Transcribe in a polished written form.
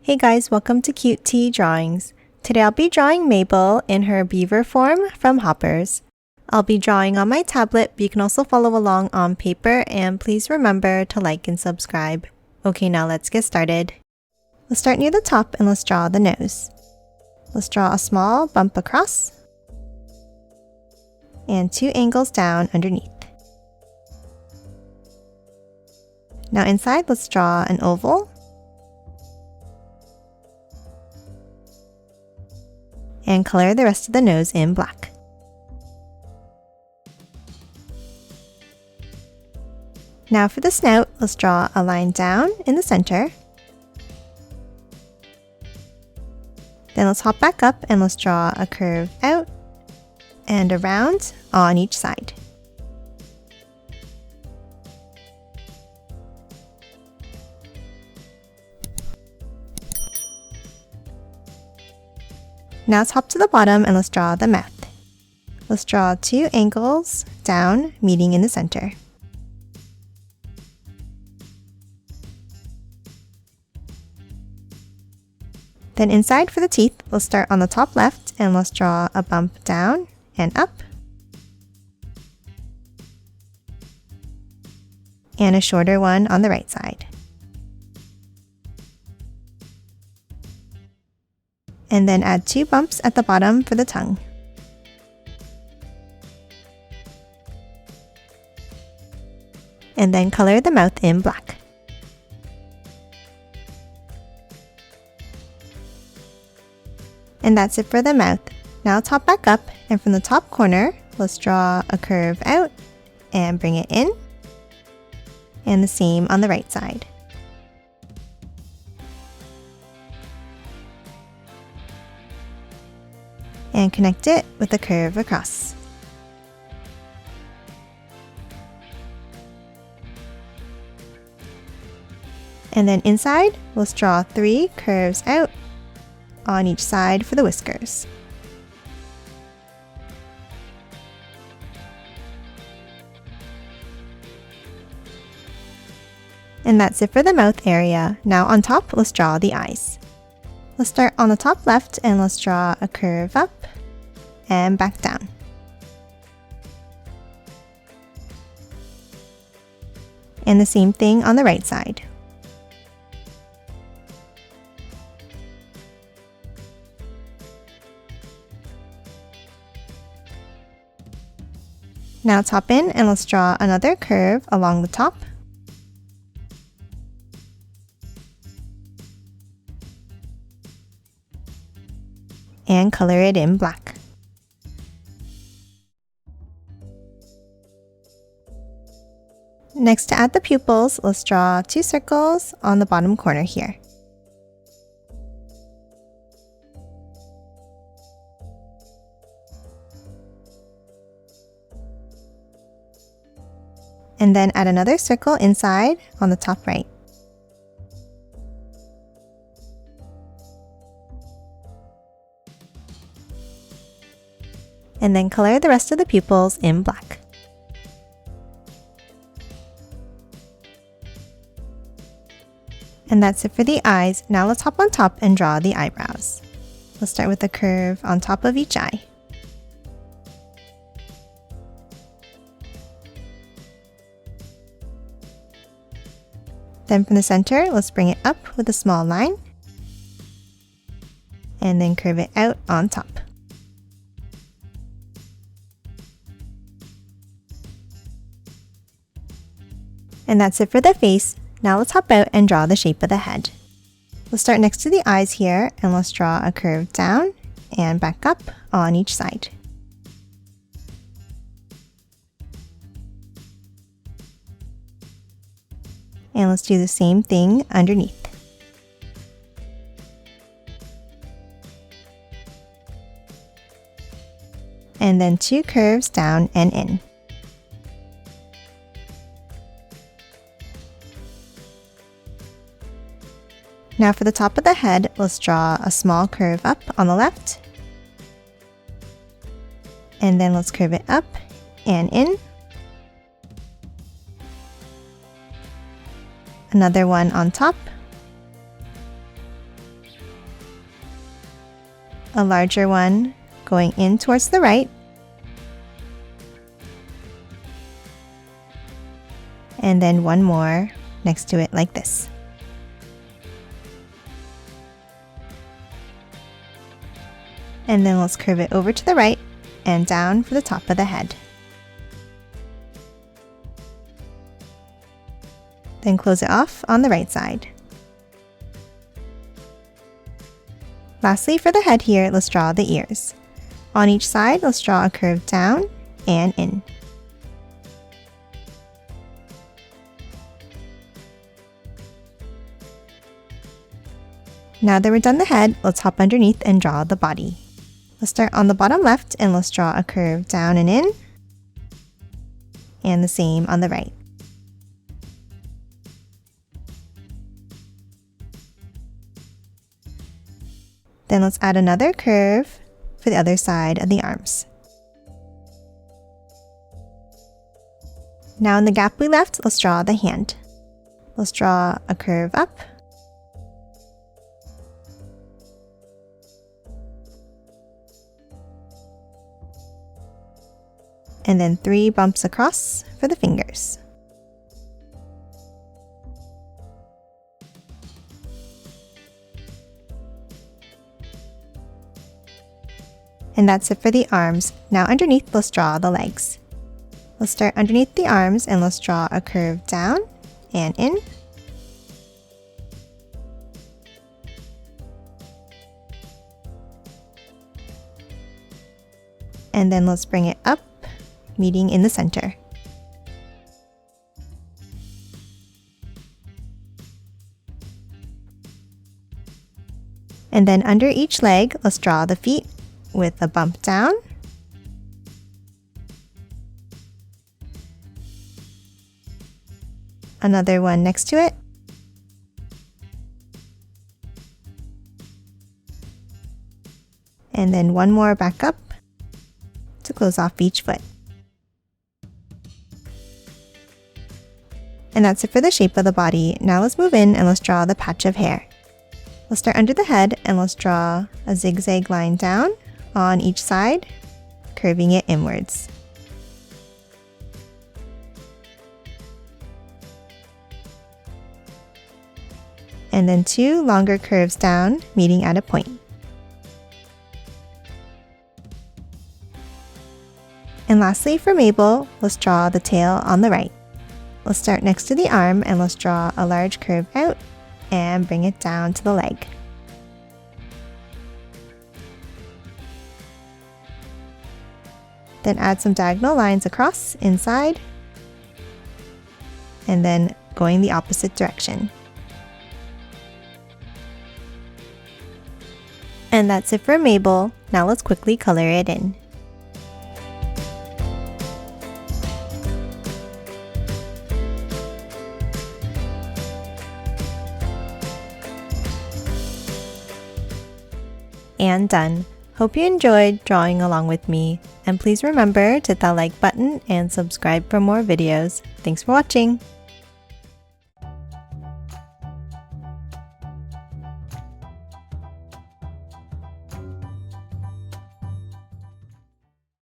Hey guys, welcome to Cute Tea Drawings. Today I'll be drawing Mabel in her beaver form from Hoppers. I'll be drawing on my tablet, but you can also follow along on paper, and please remember to like and subscribe. Okay, now let's get started. Let's start near the top and let's draw the nose. Let's draw a small bump across and 2 angles down underneath. Now inside, let's draw an oval and color the rest of the nose in black. Now for the snout, let's draw a line down in the center. Then let's hop back up and let's draw a curve out and around on each side. Now let's hop to the bottom and let's draw the mouth. Let's draw 2 angles down, meeting in the center. Then inside for the teeth, let's start on the top left and let's draw a bump down and up, and a shorter one on the right side. And then add 2 bumps at the bottom for the tongue. And then color the mouth in black. And that's it for the mouth. Now let's hop back up, and from the top corner, let's draw a curve out and bring it in. And the same on the right side. And connect it with a curve across. And then inside, let's draw 3 curves out on each side for the whiskers. And that's it for the mouth area. Now on top, let's draw the eyes. Let's start on the top left and let's draw a curve up and back down. And the same thing on the right side. Now let's hop in and let's draw another curve along the top. And color it in black. Next, to add the pupils, let's draw 2 circles on the bottom corner here. And then add another circle inside on the top right. And then color the rest of the pupils in black. And that's it for the eyes. Now let's hop on top and draw the eyebrows. Let's start with a curve on top of each eye. Then from the center, let's bring it up with a small line. And then curve it out on top. And that's it for the face. Now let's hop out and draw the shape of the head. Let's start next to the eyes here and let's draw a curve down and back up on each side. And let's do the same thing underneath. And then 2 curves down and in. Now for the top of the head, let's draw a small curve up on the left. And then let's curve it up and in. another one on top, a larger one going in towards the right, and then one more next to it like this. And then let's curve it over to the right and down for the top of the head. Then close it off on the right side. Lastly, for the head here, let's draw the ears. On each side, let's draw a curve down and in. Now that we're done the head, let's hop underneath and draw the body. Let's start on the bottom left and let's draw a curve down and in, and the same on the right. Then let's add another curve for the other side of the arms. Now in the gap we left, let's draw the hand. Let's draw a curve up, and then 3 bumps across for the fingers. And that's it for the arms. Now underneath, let's draw the legs. Let's start underneath the arms and let's draw a curve down and in. And then let's bring it up, meeting in the center. And then under each leg, let's draw the feet with a bump down, another one next to it, and then one more back up to close off each foot. And that's it for the shape of the body. Now let's move in and let's draw the patch of hair. Let's start under the head and let's draw a zigzag line down on each side, curving it inwards. And then 2 longer curves down, meeting at a point. And lastly for Mabel, let's draw the tail on the right. Let's start next to the arm and let's draw a large curve out and bring it down to the leg. Then add some diagonal lines across, inside, and then going the opposite direction. And that's it for Mabel. Now let's quickly color it in. And done. Hope you enjoyed drawing along with me, and please remember to hit that like button and subscribe for more videos. Thanks for watching!